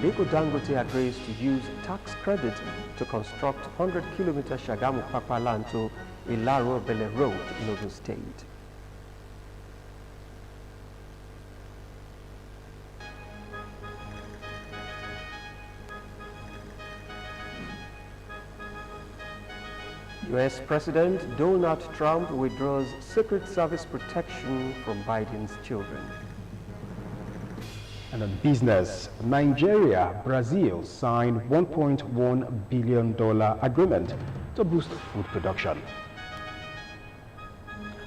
Aliko Dangote agrees to use tax credit to construct 100-kilometer Shagamu-Pakpa to Ilaro-Bele Road in Ogun State. U.S. President Donald Trump withdraws Secret Service protection from Biden's children. And on business, Nigeria, Brazil signed $1.1 billion agreement to boost food production.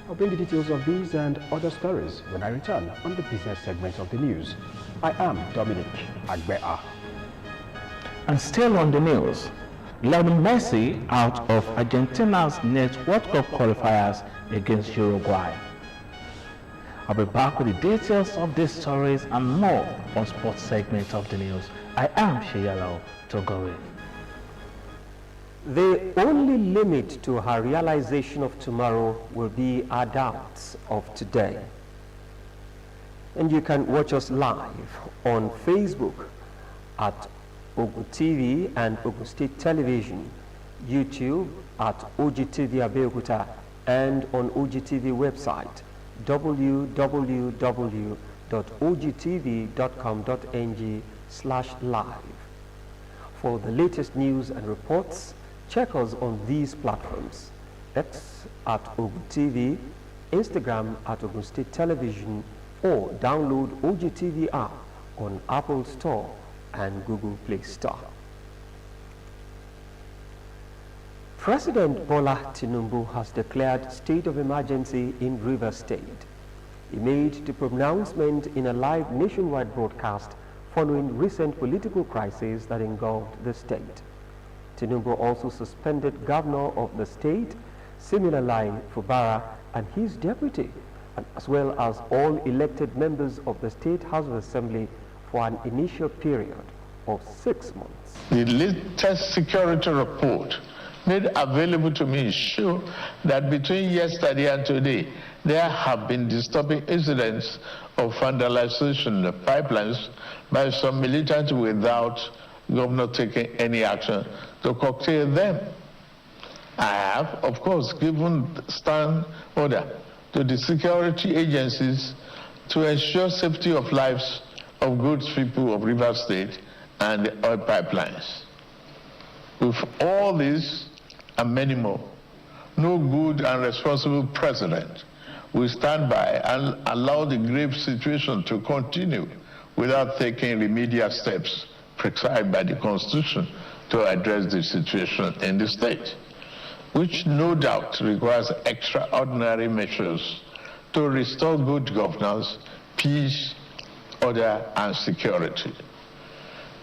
I'll bring the details of these and other stories when I return on the business segment of the news. I am Dominic Agbea. And still on the news, Lionel Messi out of Argentina's next World Cup qualifiers against Uruguay. I'll be back with the details of these stories and more on sports segment of the news. I am Sheyalo Togori. The only limit to her realization of tomorrow will be our doubts of today. And you can watch us live on Facebook at Ogtv and Ogun State Television, YouTube at Ogtv Abeokuta, and on Ogtv website www.ogtv.com.ng/live. For the latest news and reports, check us on these platforms: X at Ogtv, Instagram at Ogun State Television, or download Ogtv app on Apple Store and Google Play Store. President Bola Tinubu has declared state of emergency in Rivers State. He made the pronouncement in a live nationwide broadcast following recent political crises that engulfed the state. Tinubu also suspended governor of the state, Siminalayi Fubara, and his deputy, as well as all elected members of the State House of Assembly for an initial period of 6 months. The latest security report made available to me show that between yesterday and today, there have been disturbing incidents of vandalization of pipelines by some militants without governor taking any action to curtail them. I have, of course, given stand order to the security agencies to ensure safety of lives of good people of Rivers State and the oil pipelines. With all this and many more, no good and responsible president will stand by and allow the grave situation to continue without taking remedial steps prescribed by the Constitution to address the situation in the state, which no doubt requires extraordinary measures to restore good governance, peace, order, and security.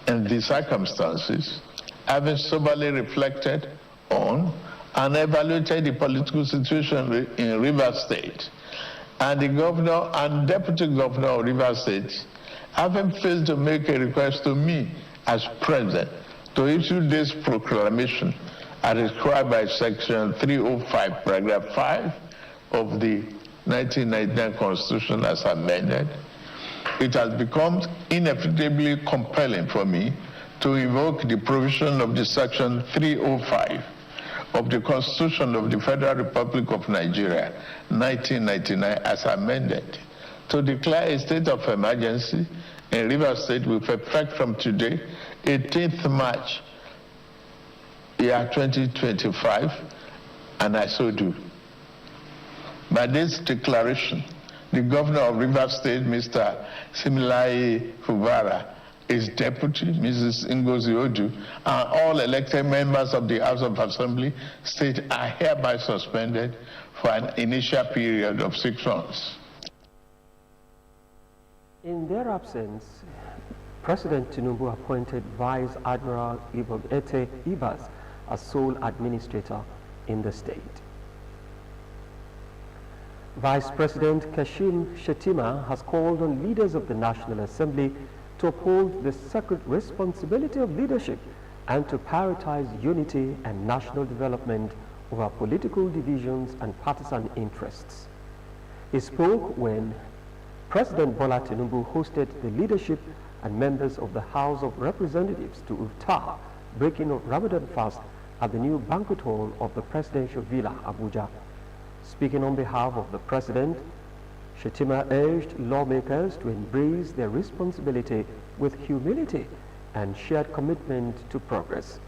In these circumstances, having soberly reflected on and evaluated the political situation in Rivers State, and the governor and deputy governor of Rivers State having failed to make a request to me as president to issue this proclamation as described by section 305, paragraph 5 of the 1999 Constitution as amended, it has become inevitably compelling for me to invoke the provision of the section 305 of the Constitution of the Federal Republic of Nigeria, 1999, as amended, to declare a state of emergency in Rivers State with effect from today, 18th March, year 2025, and I so do. By this declaration, the governor of Rivers State, Mr. Siminalayi Fubara, his deputy, Mrs. Ngozi Odu, and all elected members of the House of Assembly State are hereby suspended for an initial period of 6 months. In their absence, President Tinubu appointed Vice Admiral Ete Ibas as sole administrator in the state. Vice President Kashim Shettima has called on leaders of the National Assembly to uphold the sacred responsibility of leadership and to prioritize unity and national development over political divisions and partisan interests. He spoke when President Bola Tinubu hosted the leadership and members of the House of Representatives to iftar, breaking of Ramadan fast at the new banquet hall of the Presidential Villa, Abuja. Speaking on behalf of the President, Shetima urged lawmakers to embrace their responsibility with humility and shared commitment to progress.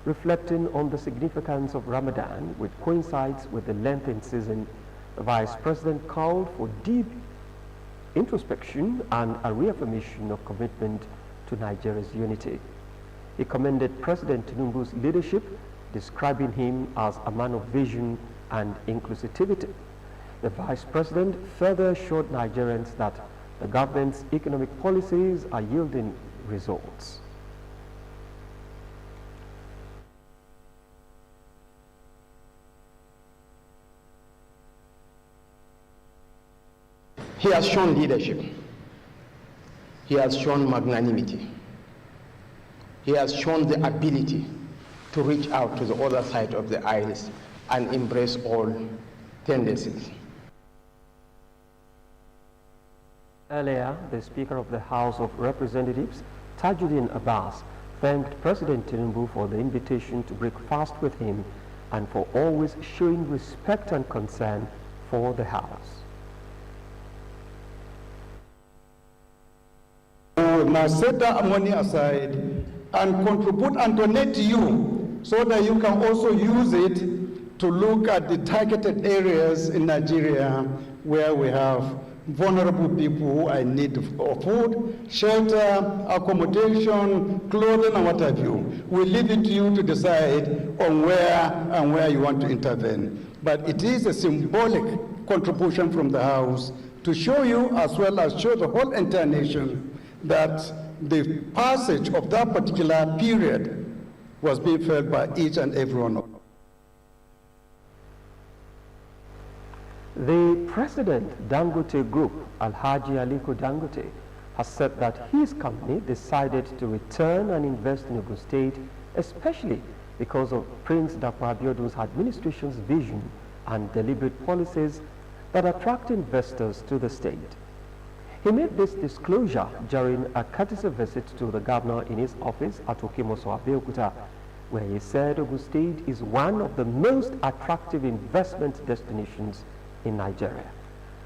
Reflecting on the significance of Ramadan, which coincides with the lengthened season, the Vice President called for deep introspection and a reaffirmation of commitment to Nigeria's unity. He commended President Tinubu's leadership, describing him as a man of vision and inclusivity. The Vice President further assured Nigerians that the government's economic policies are yielding results. He has shown leadership. He has shown magnanimity. He has shown the ability to reach out to the other side of the aisles and embrace all tendencies. Earlier, the Speaker of the House of Representatives, Tajuddin Abbas, thanked President Tinubu for the invitation to break fast with him and for always showing respect and concern for the House. We must set that money aside and contribute and donate to you so that you can also use it to look at the targeted areas in Nigeria where we have vulnerable people who are in need of food, shelter, accommodation, clothing, and what have you. We leave it to you to decide on where you want to intervene. But it is a symbolic contribution from the House to show you, as well as show the whole entire nation, that the passage of that particular period was being felt by each and every one of us. The President Dangote Group, Alhaji Aliko Dangote, has said that his company decided to return and invest in Ogun State, especially because of Prince Dapò Abiodun's administration's vision and deliberate policies that attract investors to the state. He made this disclosure during a courtesy visit to the governor in his office at Okimoso, Abeokuta, where he said Ogun State is one of the most attractive investment destinations in Nigeria.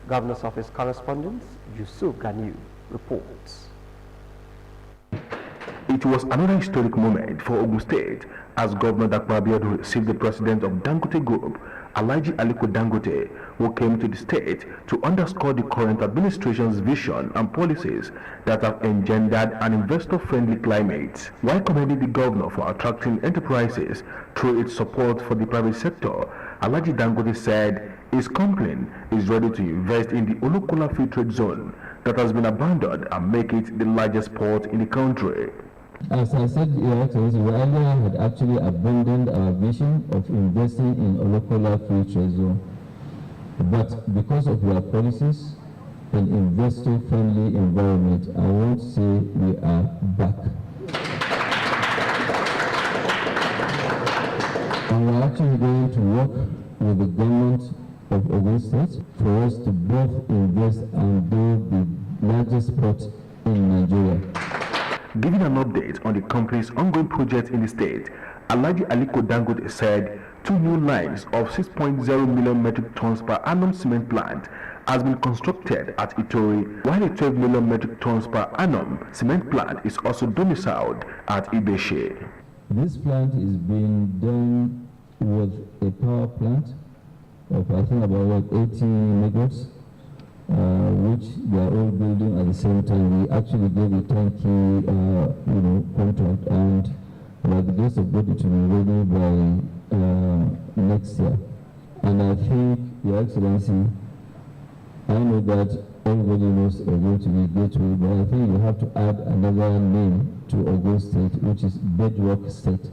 Governor's Office correspondent Yusuf Ganiu reports. It was another historic moment for Ogun State as Governor Dapò Abiodun received the president of Dangote Group, Alhaji Aliko Dangote, who came to the state to underscore the current administration's vision and policies that have engendered an investor-friendly climate. While commending the governor for attracting enterprises through its support for the private sector, Alhaji Dangote said his company is ready to invest in the Olokola Free Trade Zone that has been abandoned and make it the largest port in the country. As I said, Your Excellency, we earlier had actually abandoned our vision of investing in Olokola Free Trade Zone. But because of your policies and investor-friendly environment, I won't say we are back. And we're actually going to work with the government of Ogun State for us to both invest and build the largest port in Nigeria. Giving an update on the company's ongoing projects in the state, Alhaji Aliko Dangote said 2 new lines of 6.0 million metric tons per annum cement plant has been constructed at Itori, while a 12 million metric tons per annum cement plant is also domiciled at Ibeshe. This plant is being done with a power plant of I think about 80 megawatts, which they are all building at the same time. We actually gave a turnkey, contract, and by the grace of God, it will be ready by next year. And I think, Your Excellency, I know that everybody knows Ogun to be Gateway, but I think you have to add another name to Ogun State, which is Bedrock State.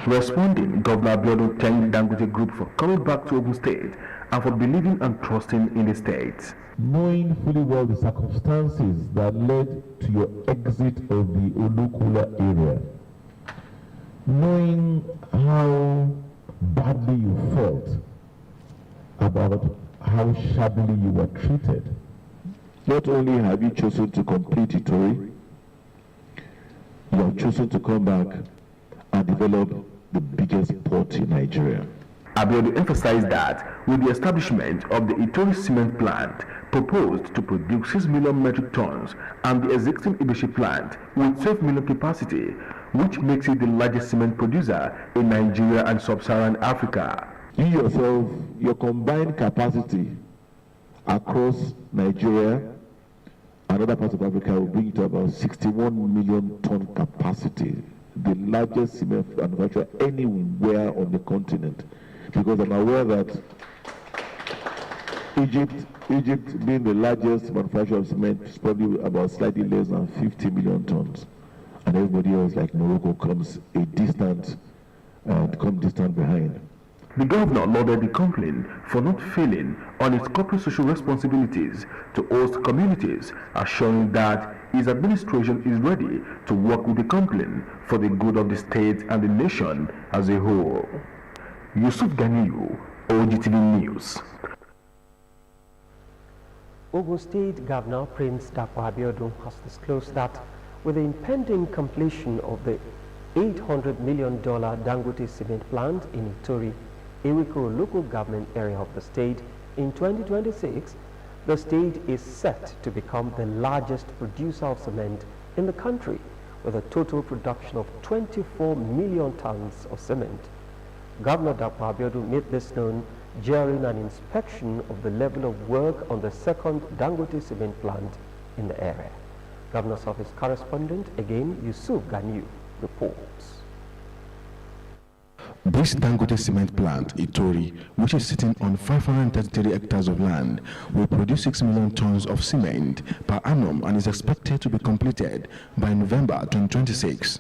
Responding, Governor Abiodun thanked the Dangote Group for coming back to Ogun State and for believing and trusting in the state. Knowing fully well the circumstances that led to your exit of the Olokola area, knowing how badly you felt about how shabbily you were treated, not only have you chosen to complete Itori, you have chosen to come back and develop the biggest port in Nigeria. Abeokuta emphasized that with the establishment of the Itori cement plant proposed to produce 6 million metric tons and the existing Ibeshi plant with 12 million capacity, which makes it the largest cement producer in Nigeria and sub-Saharan Africa. You yourself, your combined capacity across Nigeria and other parts of Africa will bring it to about 61 million ton capacity, the largest cement manufacturer anywhere on the continent. Because I'm aware that Egypt being the largest manufacturer of cement is probably about slightly less than 50 million tons. And everybody else like Morocco comes distant behind. The governor lauded the company for not failing on its corporate social responsibilities to host communities, assuring that his administration is ready to work with the company for the good of the state and the nation as a whole. Yusuf Ganiyu, Ogtv News. Ogun State Governor Prince Dapo Abiodun has disclosed that with the impending completion of the $800 million Dangote cement plant in Itori, Ewikoro local government area of the state, in 2026, the state is set to become the largest producer of cement in the country, with a total production of 24 million tons of cement. Governor Dapo Abiodun made this known during an inspection of the level of work on the second Dangote cement plant in the area. Governor's office correspondent, again, Yusuf Ganiyu, reports. This Dangote cement plant, Itori, which is sitting on 533 hectares of land, will produce 6 million tons of cement per annum and is expected to be completed by November 2026.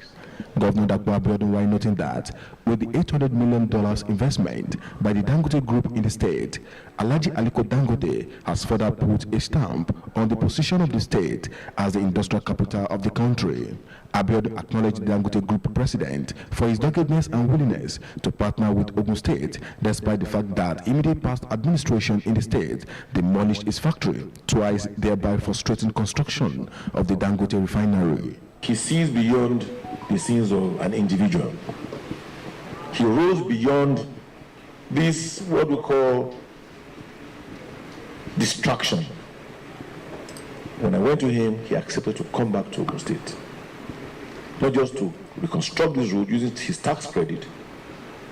Governor Dapo Abiodun, while noting that with the $800 million investment by the Dangote Group in the state, Alhaji Aliko Dangote has further put a stamp on the position of the state as the industrial capital of the country. Abiodun acknowledged the Dangote Group president for his doggedness and willingness to partner with Ogun State, despite the fact that immediate past administration in the state demolished his factory twice, thereby frustrating construction of the Dangote refinery. He sees beyond the sins of an individual. He rose beyond this, what we call, distraction. When I went to him, he accepted to come back to Ogun State. Not just to reconstruct this road using his tax credit,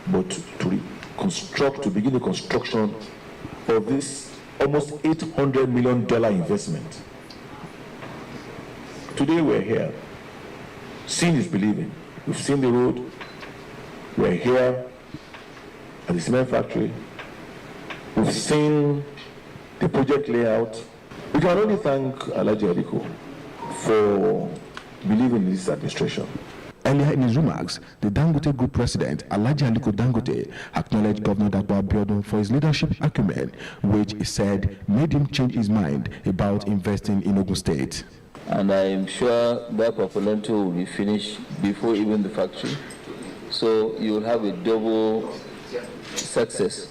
but to begin the construction of this almost $800 million investment. Today we're here. Seeing is believing. We've seen the road. We're here at the cement factory. We've seen the project layout. We can only thank Alhaji Aliko for believing in this administration. Earlier in his remarks, the Dangote Group president, Alhaji Aliko Dangote, acknowledged Governor Dapo Abiodun for his leadership acumen, which he said made him change his mind about investing in Ogun State. And I am sure that Papalento will be finished before even the factory. So you will have a double success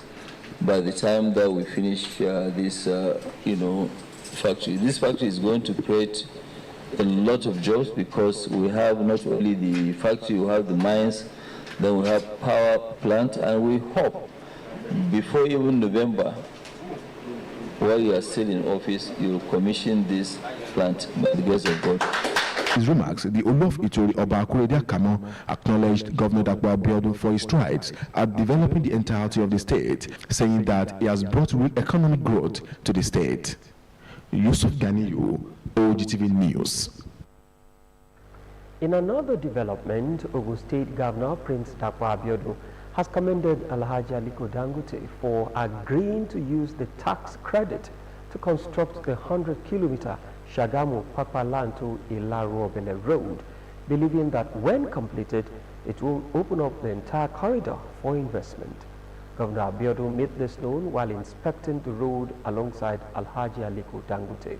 by the time that we finish this, factory. This factory is going to create a lot of jobs because we have not only the factory, we have the mines, then we have power plant, and we hope before even November, while you are still in office, you will commission this plant by the grace of God. In his remarks, the Olu of Itori, Oba Akurede Kamo, acknowledged Governor Dapo Abiodun for his strides at developing the entirety of the state, saying that he has brought real economic growth to the state. Yusuf Ganiyu, Ogtv News. In another development, Ogun State Governor Prince Dapo Abiodun has commended Alhaji Aliko Dangote for agreeing to use the tax credit to construct the 100-kilometer Shagamu-Papalan to Ilaro-Obele Road, believing that when completed, it will open up the entire corridor for investment. Governor Abiodun made this known while inspecting the road alongside Alhaji Aliko Dangote.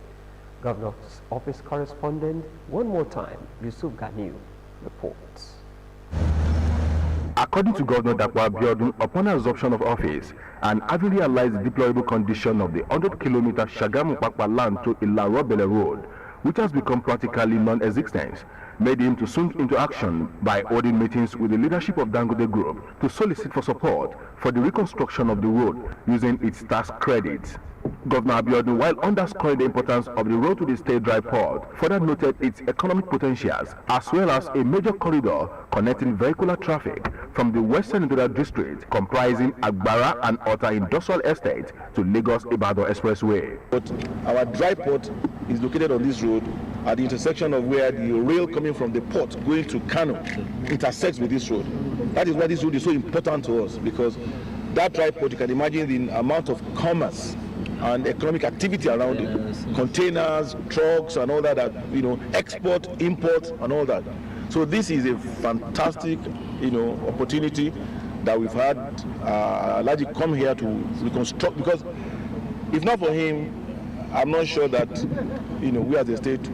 Governor's office correspondent, one more time, Yusuf Ganiyu, reports. According to Governor Dapo Abiodun, upon assumption of office and having realized the deplorable condition of the 100-kilometer Shagamu-Pakpa land to Ilarobele Road, which has become practically non-existent, made him to swing into action by holding meetings with the leadership of Dangote Group to solicit for support for the reconstruction of the road using its tax credits. Governor Abiodun, while underscoring the importance of the road to the state dry port, further noted its economic potentials as well as a major corridor connecting vehicular traffic from the Western Industrial District comprising Agbara and Ota Industrial Estate to Lagos-Ibadan Expressway. But our dry port is located on this road at the intersection of where the rail coming from the port going to Kano intersects with this road. That is why this road is so important to us, because that dry port, you can imagine the amount of commerce and economic activity around it, containers, trucks, and all that, export, import, and all that. So this is a fantastic, opportunity that we've had. Alhaji come here to reconstruct, because if not for him, I'm not sure that, we as a state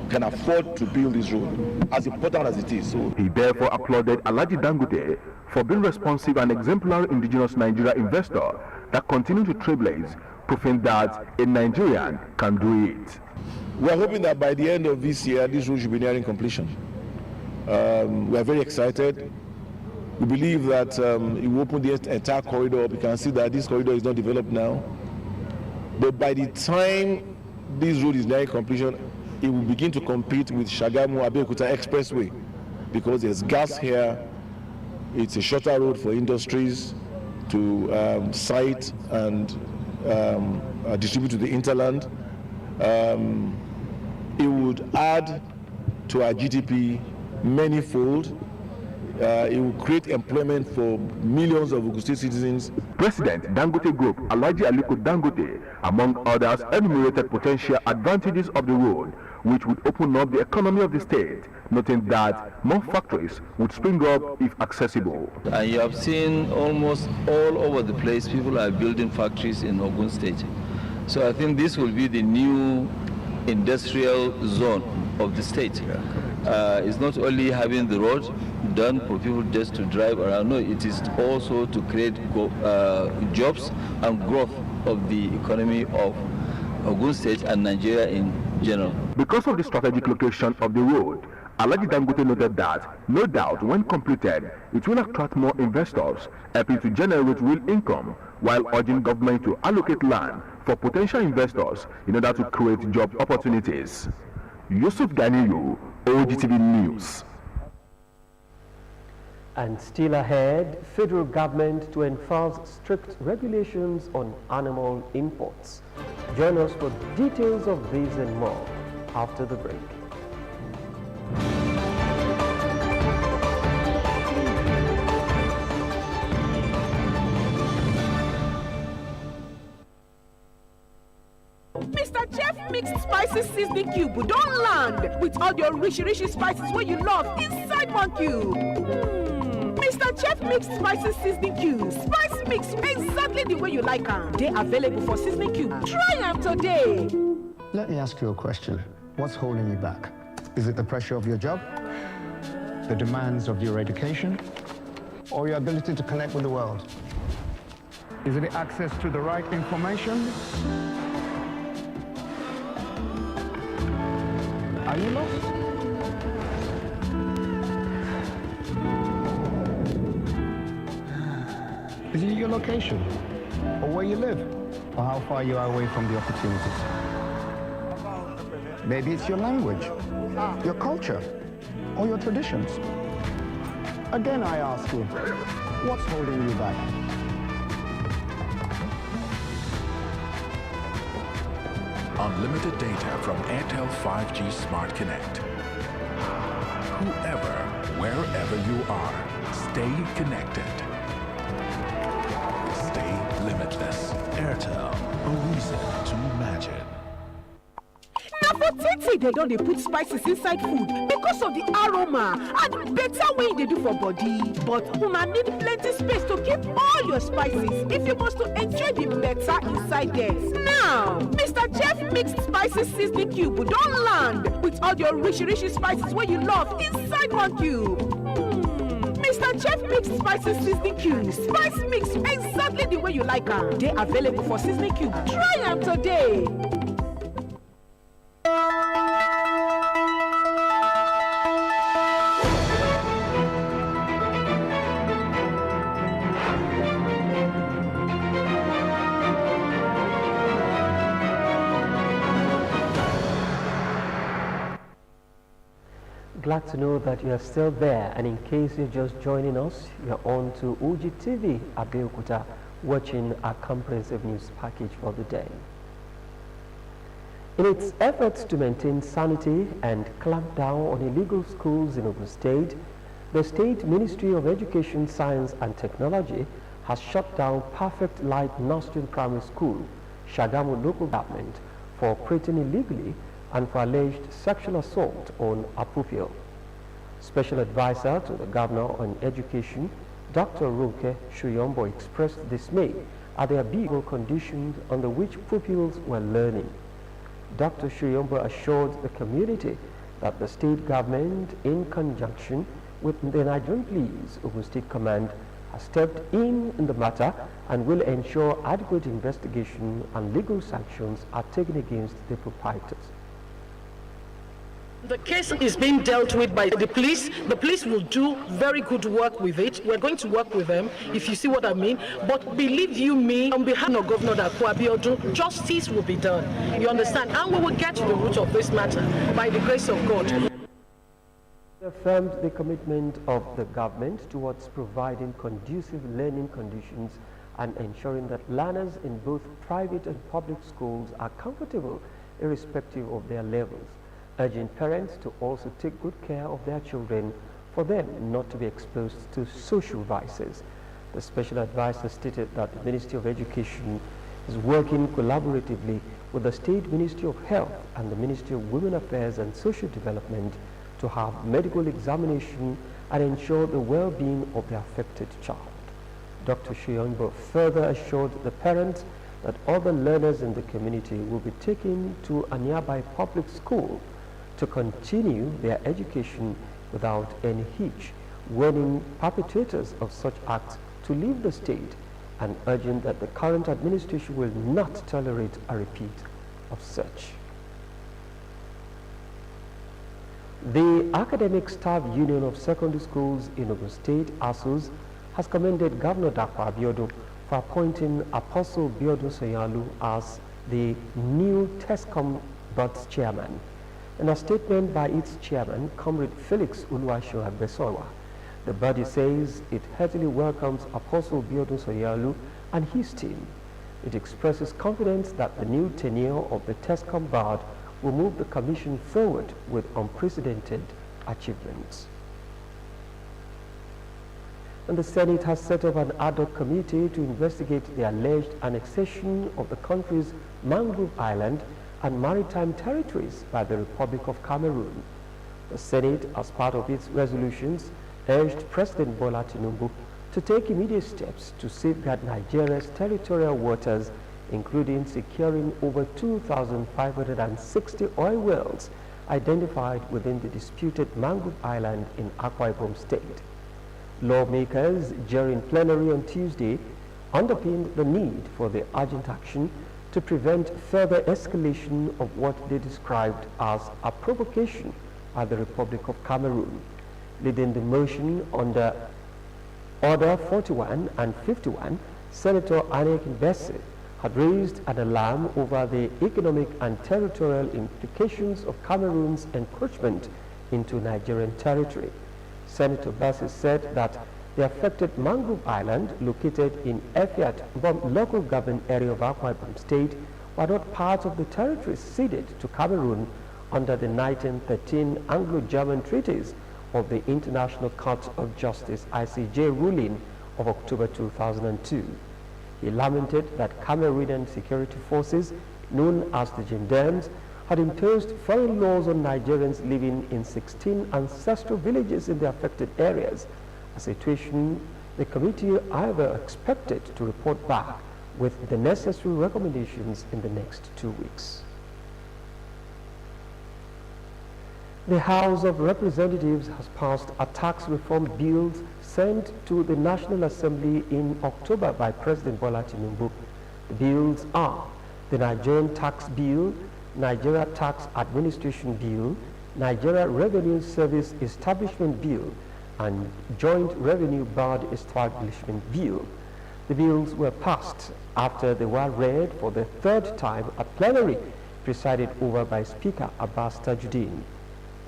can afford to build this road, as important as it is. So he therefore applauded Alhaji Dangote for being responsive and exemplary indigenous Nigeria investor that continue to trailblaze, proving that a Nigerian can do it. We are hoping that by the end of this year, this road should be nearing completion. We are very excited. We believe that it will open the entire corridor. We can see that this corridor is not developed now. But by the time this road is nearing completion, it will begin to compete with Shagamu-Abeokuta Expressway, because there's gas here. It's a shorter road for industries to site and distribute to the hinterland. It would add to our GDP manyfold. It will create employment for millions of Ogun State citizens. President Dangote Group, Alhaji Aliko Dangote, among others, enumerated potential advantages of the road, which would open up the economy of the state, noting that more factories would spring up if accessible. And you have seen almost all over the place, people are building factories in Ogun State. So I think this will be the new industrial zone of the state. It's not only having the road done for people just to drive around, no, it is also to create jobs and growth of the economy of Ogun State and Nigeria in general. Because of the strategic location of the road, Alhaji Dangote noted that, no doubt, when completed, it will attract more investors, helping to generate real income, while urging government to allocate land for potential investors in order to create job opportunities. Yusuf Ganiyu, Ogtv News. And still ahead, federal government to enforce strict regulations on animal imports. Join us for details of this and more after the break. Mr. Chef Mixed Spices Seasoning Cube don't land with all your rich spices where you love inside one cube. Mr. Chef Mixed Spices Seasoning Cube. Spice mix exactly the way you like them. They available for seasoning cube. Try them today. Let me ask you a question. What's holding you back? Is it the pressure of your job? The demands of your education? Or your ability to connect with the world? Is it the access to the right information? Are you lost? Is it your location? Or where you live? Or how far you are away from the opportunities? Maybe it's your language, your culture, or your traditions. Again, I ask you, what's holding you back? Unlimited data from Airtel 5G Smart Connect. Whoever, wherever you are, stay connected. Stay limitless. Airtel, a reason to imagine. Now for Tete, they don't put spices inside food because of the aroma and better way they do for body. But una need plenty space to keep all your spices if you want to enjoy the better inside there. Now, Mr. Chef Mixed Spices Seasoning Cube don't land with all your rich spices where you love inside one cube. Mr. and Chef Mix spicy seasoning cubes. Spice mix exactly the way you like them. They available for seasoning cube. Try them today. Glad to know that you are still there, and in case you're just joining us, you're on to Ogtv Abeokuta, watching our comprehensive news package for the day. In its efforts to maintain sanity and clamp down on illegal schools in Ogun State, the State Ministry of Education, Science and Technology has shut down Perfect Light Nursery Primary School, Shagamu local government, for operating illegally and for alleged sexual assault on a pupil. Special Advisor to the Governor on Education, Dr. Ronke Shuyombo, expressed dismay at the abysmal conditions under which pupils were learning. Dr. Shuyombo assured the community that the state government, in conjunction with the Nigerian Police Ogun State Command, has stepped in the matter and will ensure adequate investigation and legal sanctions are taken against the proprietors. The case is being dealt with by the police. The police will do very good work with it. We're going to work with them, if you see what I mean. But believe you me, on behalf of Governor Abeokuta, justice will be done. You understand? And we will get to the root of this matter by the grace of God. They affirmed the commitment of the government towards providing conducive learning conditions and ensuring that learners in both private and public schools are comfortable irrespective of their levels, urging parents to also take good care of their children for them not to be exposed to social vices. The special advisor stated that the Ministry of Education is working collaboratively with the State Ministry of Health and the Ministry of Women Affairs and Social Development to have medical examination and ensure the well-being of the affected child. Dr. Shuyombo further assured the parents that other learners in the community will be taken to a nearby public school to continue their education without any hitch, warning perpetrators of such acts to leave the state and urging that the current administration will not tolerate a repeat of such. The Academic Staff Union of Secondary Schools in Ogun State, ASUS, has commended Governor Dr. Abiodun for appointing Apostle Biodun Soyalu as the new TESCOM Board's chairman. In a statement by its chairman, Comrade Felix Uluwasho Agbesowa, the body says it heartily welcomes Apostle Biodun Soyalu and his team. It expresses confidence that the new tenure of the TESCOM Board will move the Commission forward with unprecedented achievements. And the Senate has set up an ad hoc committee to investigate the alleged annexation of the country's mangrove island and maritime territories by the Republic of Cameroon. The Senate, as part of its resolutions, urged President Bola Tinubu to take immediate steps to safeguard Nigeria's territorial waters, including securing over 2,560 oil wells identified within the disputed mangrove island in Akwa Ibom State. Lawmakers during plenary on Tuesday underpinned the need for the urgent action to prevent further escalation of what they described as a provocation by the Republic of Cameroon. Leading the motion under Order 41 and 51, Senator Anek Mbese had raised an alarm over the economic and territorial implications of Cameroon's encroachment into Nigerian territory. Senator Mbese said that the affected mangrove island, located in Efiat, local government area of Akwa Ibom State, were not part of the territories ceded to Cameroon under the 1913 Anglo-German treaties of the International Court of Justice (ICJ) ruling of October 2002. He lamented that Cameroonian security forces, known as the gendarmes, had imposed foreign laws on Nigerians living in 16 ancestral villages in the affected areas, a situation the committee either expected to report back with the necessary recommendations in the next 2 weeks. The House of Representatives has passed a tax reform bill sent to the National Assembly in October by President Bola Tinubu. The bills are the Nigerian Tax Bill, Nigeria Tax Administration Bill, Nigeria Revenue Service Establishment Bill, and Joint Revenue Board Establishment Bill. The bills were passed after they were read for the third time at plenary, presided over by Speaker Abbas Tajuddin.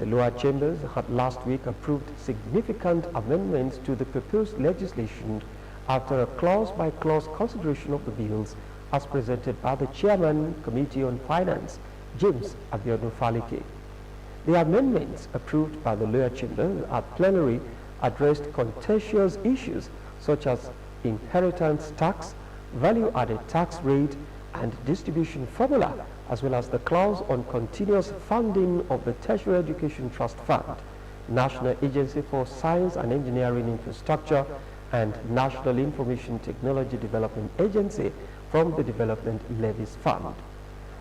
The lower chambers had last week approved significant amendments to the proposed legislation after a clause-by-clause consideration of the bills as presented by the Chairman, Committee on Finance, James Abeokuta. The amendments approved by the lower chamber at plenary addressed contentious issues such as inheritance tax, value-added tax rate, and distribution formula, as well as the clause on continuous funding of the Tertiary Education Trust Fund, National Agency for Science and Engineering Infrastructure, and National Information Technology Development Agency from the Development Levies Fund.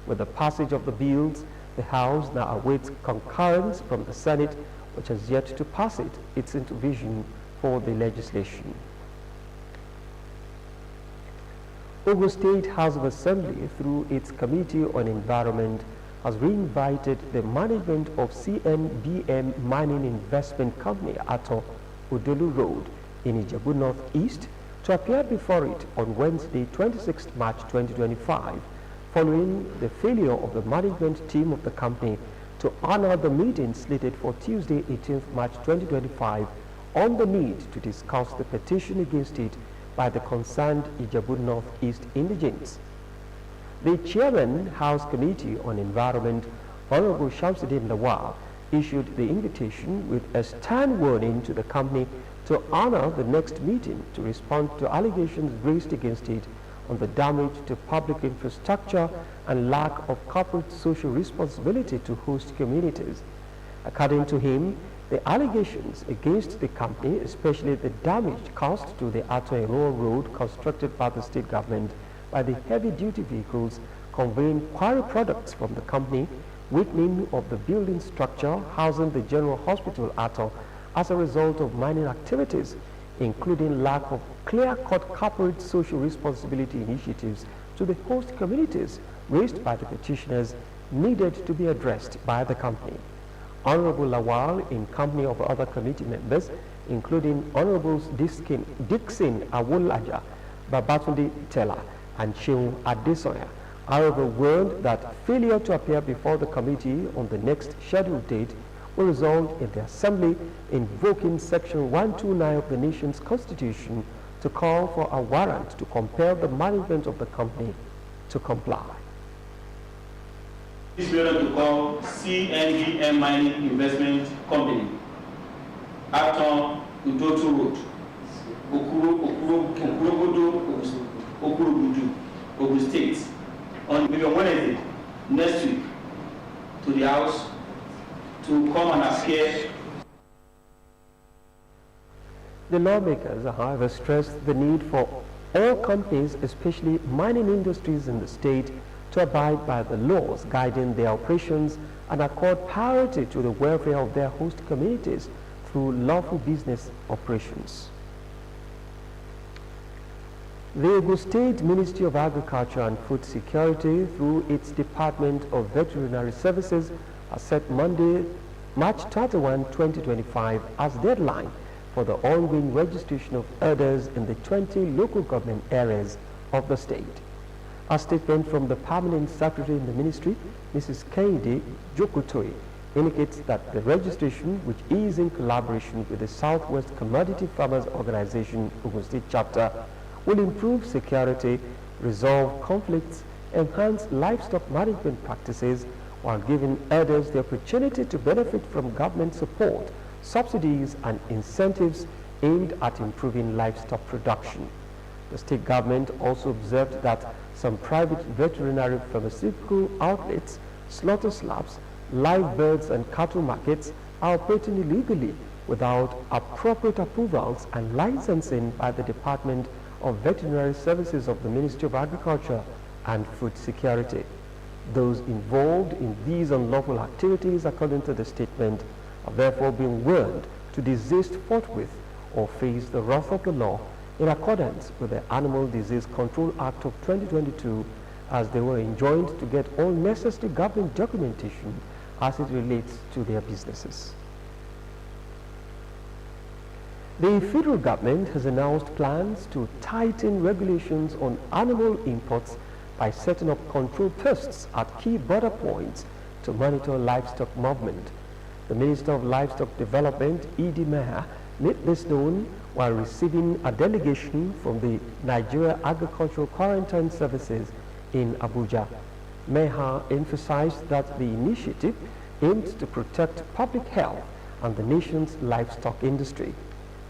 With the passage of the bills, the House now awaits concurrence from the Senate, which has yet to pass its vision for the legislation. Ogun State House of Assembly, through its Committee on Environment, has reinvited the management of CNBM Mining Investment Company at Odolu Road in Ijebu North East to appear before it on Wednesday, 26 March 2025, following the failure of the management team of the company to honor the meeting slated for Tuesday, 18 March 2025, on the need to discuss the petition against it by the concerned Ijebu North East indigents. The Chairman, House Committee on Environment, Honorable Shamsuddin Lawal, issued the invitation with a stern warning to the company to honor the next meeting to respond to allegations raised against it on the damage to public infrastructure and lack of corporate social responsibility to host communities. According to him, the allegations against the company, especially the damage caused to the Ato-Ero road constructed by the state government by the heavy-duty vehicles conveying quarry products from the company, weakening of the building structure housing the General Hospital Ato as a result of mining activities, including lack of clear-cut corporate social responsibility initiatives to the host communities raised by the petitioners, needed to be addressed by the company. Honorable Lawal, in company of other committee members, including Honorables Dixon Awolaja, Babatunde Tella, and Shehu Adesoya, however, warned that failure to appear before the committee on the next scheduled date will result in the Assembly invoking Section 129 of the nation's Constitution to call for a warrant to compel the management of the company to comply. This period to call CNBM Mining Investment Company, Aton Udotu Road, Okurugudu, Ogun State, on maybe Wednesday next week to the House to come and appear. The lawmakers, however, stressed the need for all companies, especially mining industries in the state, to abide by the laws guiding their operations and accord priority to the welfare of their host communities through lawful business operations. The Ogun State Ministry of Agriculture and Food Security, through its Department of Veterinary Services, has set Monday, March 31, 2025 as deadline for the ongoing registration of herders in the 20 local government areas of the state. A statement from the Permanent Secretary in the Ministry, Mrs. Kehinde Jokutoye, indicates that the registration, which is in collaboration with the Southwest Commodity Farmers Organization, Ogun State Chapter, will improve security, resolve conflicts, enhance livestock management practices, while giving herders the opportunity to benefit from government support, subsidies, and incentives aimed at improving livestock production. The state government also observed that some private veterinary pharmaceutical outlets, slaughter slabs, live birds and cattle markets are operating illegally without appropriate approvals and licensing by the Department of Veterinary Services of the Ministry of Agriculture and Food Security. Those involved in these unlawful activities, according to the statement, are therefore being warned to desist forthwith or face the wrath of the law in accordance with the Animal Disease Control Act of 2022, as they were enjoined to get all necessary government documentation as it relates to their businesses. The federal government has announced plans to tighten regulations on animal imports by setting up control posts at key border points to monitor livestock movement. The Minister of Livestock Development, Idi Meha, made this known while receiving a delegation from the Nigeria Agricultural Quarantine Services in Abuja. Meha emphasized that the initiative aims to protect public health and the nation's livestock industry.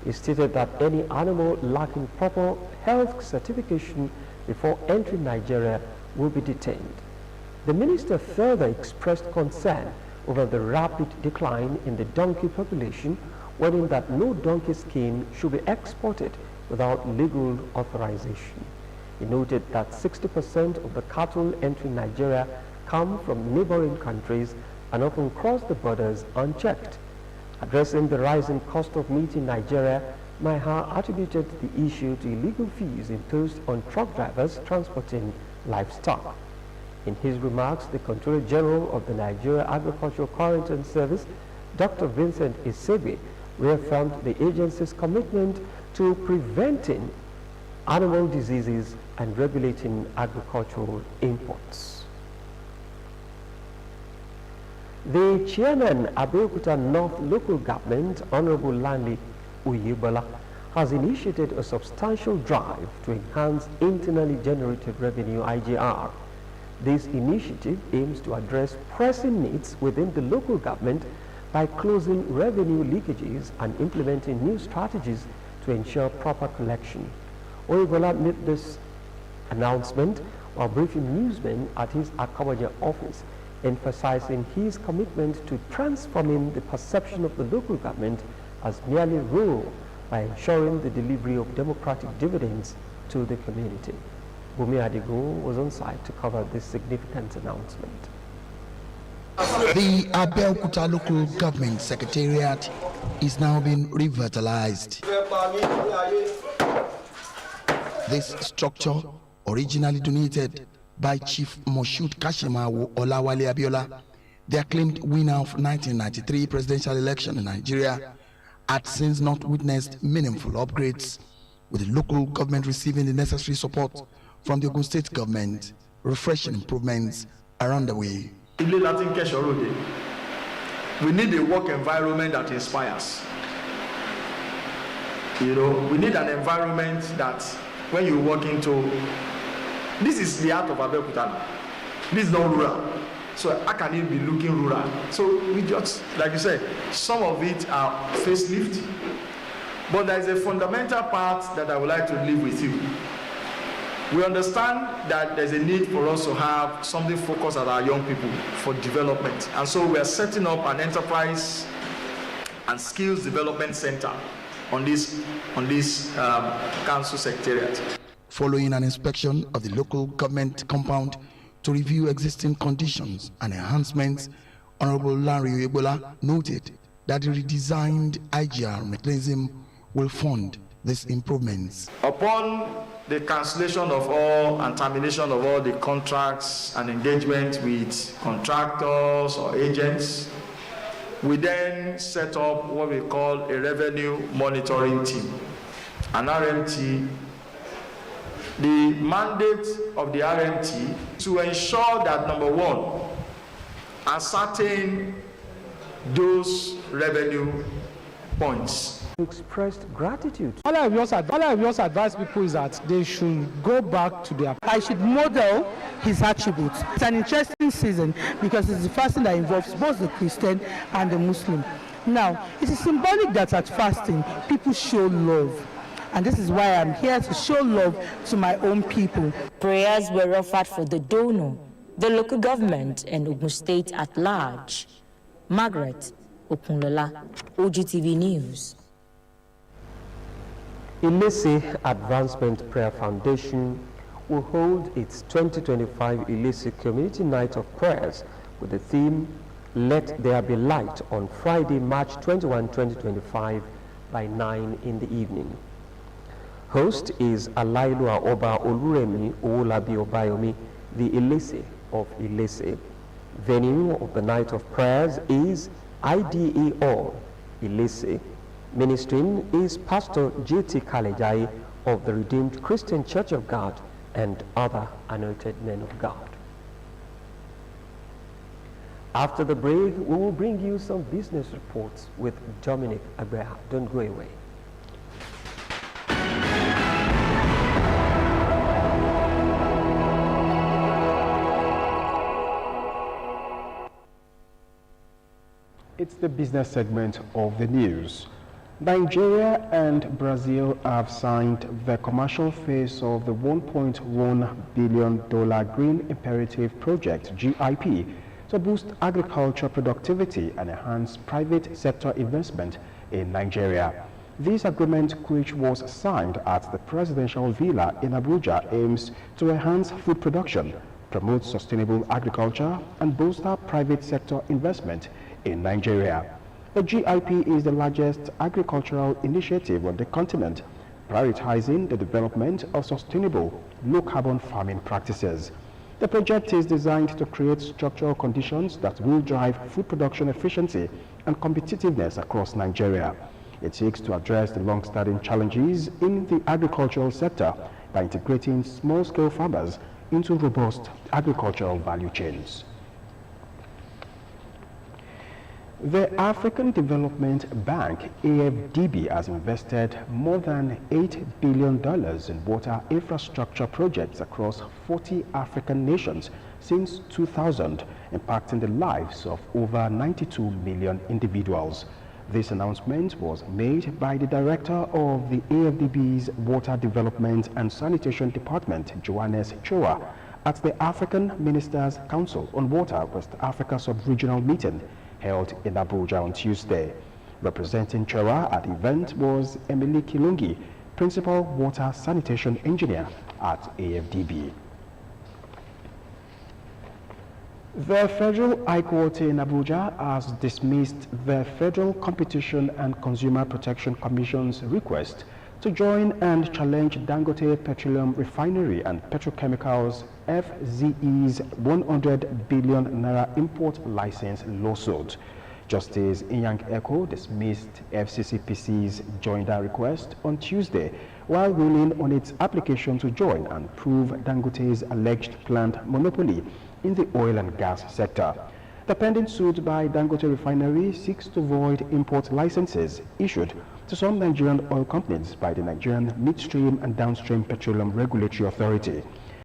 He stated that any animal lacking proper health certification before entering Nigeria will be detained. The minister further expressed concern over the rapid decline in the donkey population, warning that no donkey skin should be exported without legal authorization. He noted that 60% of the cattle entering Nigeria come from neighboring countries and often cross the borders unchecked. Addressing the rising cost of meat in Nigeria, Meha attributed the issue to illegal fees imposed on truck drivers transporting livestock. In his remarks, the Controller General of the Nigeria Agricultural Quarantine Service, Dr. Vincent Isegbe, reaffirmed the agency's commitment to preventing animal diseases and regulating agricultural imports. The chairman, Abeokuta North Local Government, Honorable Lanley Uyebola, has initiated a substantial drive to enhance internally generated revenue (IGR). This initiative aims to address pressing needs within the local government by closing revenue leakages and implementing new strategies to ensure proper collection. Uyebola made this announcement while briefing newsmen at his Akawaja office, emphasizing his commitment to transforming the perception of the local government as merely rural by ensuring the delivery of democratic dividends to the community. Bumi Adigo was on site to cover this significant announcement. The Abeokuta Local Government Secretariat is now being revitalized. This structure, originally donated by Chief Moshood Kashimawo Olawale Abiola, the acclaimed winner of 1993 presidential election in Nigeria, had since not witnessed meaningful upgrades, with the local government receiving the necessary support from the Ogun State government. Refreshing improvements are underway. We need a work environment that inspires. You know, we need an environment that when you walk into, this is the art of Abeokuta. This is not rural. So how can it be looking rural? So we just, like you said, some of it are facelift, but there is a fundamental part that I would like to leave with you. We understand that there's a need for us to have something focused at our young people for development. And so we are setting up an enterprise and skills development center on this council secretariat. Following an inspection of the local government compound to review existing conditions and enhancements, Honorable Larry Uyebola noted that the redesigned IGR mechanism will fund these improvements. Upon the cancellation of all and termination of all the contracts and engagement with contractors or agents, we then set up what we call a revenue monitoring team, an RMT. The mandate of the RMT to ensure that, number one, ascertain those revenue points. Expressed gratitude. All I just advise people is that they should go back to their. I should model his attributes. It's an interesting season because it's the fasting that involves both the Christian and the Muslim. Now, it is symbolic that at fasting, people show love. And this is why I'm here to show love to my own people. Prayers were offered for the donor, the local government, and Ogun State at large. Margaret Okunlola, Ogtv News. Ilese Advancement Prayer Foundation will hold its 2025 Ilese Community Night of Prayers with the theme, Let There Be Light, on Friday, March 21, 2025 by 9 in the evening. Host is Alailua Oba Oluremi Owolabi Obayomi, the Ilese of Ilese. Venue of the Night of Prayers is IDA Hall, Ilese. Ministering is Pastor J.T. Kalejai of the Redeemed Christian Church of God and other anointed men of God. After the break, we will bring you some business reports with Dominic Abeha. Don't go away. It's the business segment of the news. Nigeria and Brazil have signed the commercial phase of the $1.1 billion Green Imperative Project, GIP, to boost agriculture productivity and enhance private sector investment in Nigeria. This agreement, which was signed at the Presidential Villa in Abuja, aims to enhance food production, promote sustainable agriculture, and bolster private sector investment in Nigeria. The GIP is the largest agricultural initiative on the continent, prioritizing the development of sustainable, low-carbon farming practices. The project is designed to create structural conditions that will drive food production efficiency and competitiveness across Nigeria. It seeks to address the long-standing challenges in the agricultural sector by integrating small-scale farmers into robust agricultural value chains. The African Development Bank, AFDB, has invested more than $8 billion in water infrastructure projects across 40 African nations since 2000, impacting the lives of over 92 million individuals. This announcement was made by the director of the AFDB's Water Development and Sanitation Department, Johannes Choa, at the African Ministers' Council on Water West Africa Sub-Regional Meeting held in Abuja on Tuesday. Representing Choa at the event was Emily Kilungi, Principal Water Sanitation Engineer at AFDB. The Federal High Court in Abuja has dismissed the Federal Competition and Consumer Protection Commission's request to join and challenge Dangote Petroleum Refinery and Petrochemicals FZE's 100 billion naira import license lawsuit. Justice Inyang Eko dismissed FCCPC's joinder request on Tuesday while ruling on its application to join and prove Dangote's alleged planned monopoly in the oil and gas sector. The pending suit by Dangote Refinery seeks to void import licenses issued to some Nigerian oil companies by the Nigerian Midstream and Downstream Petroleum Regulatory Authority.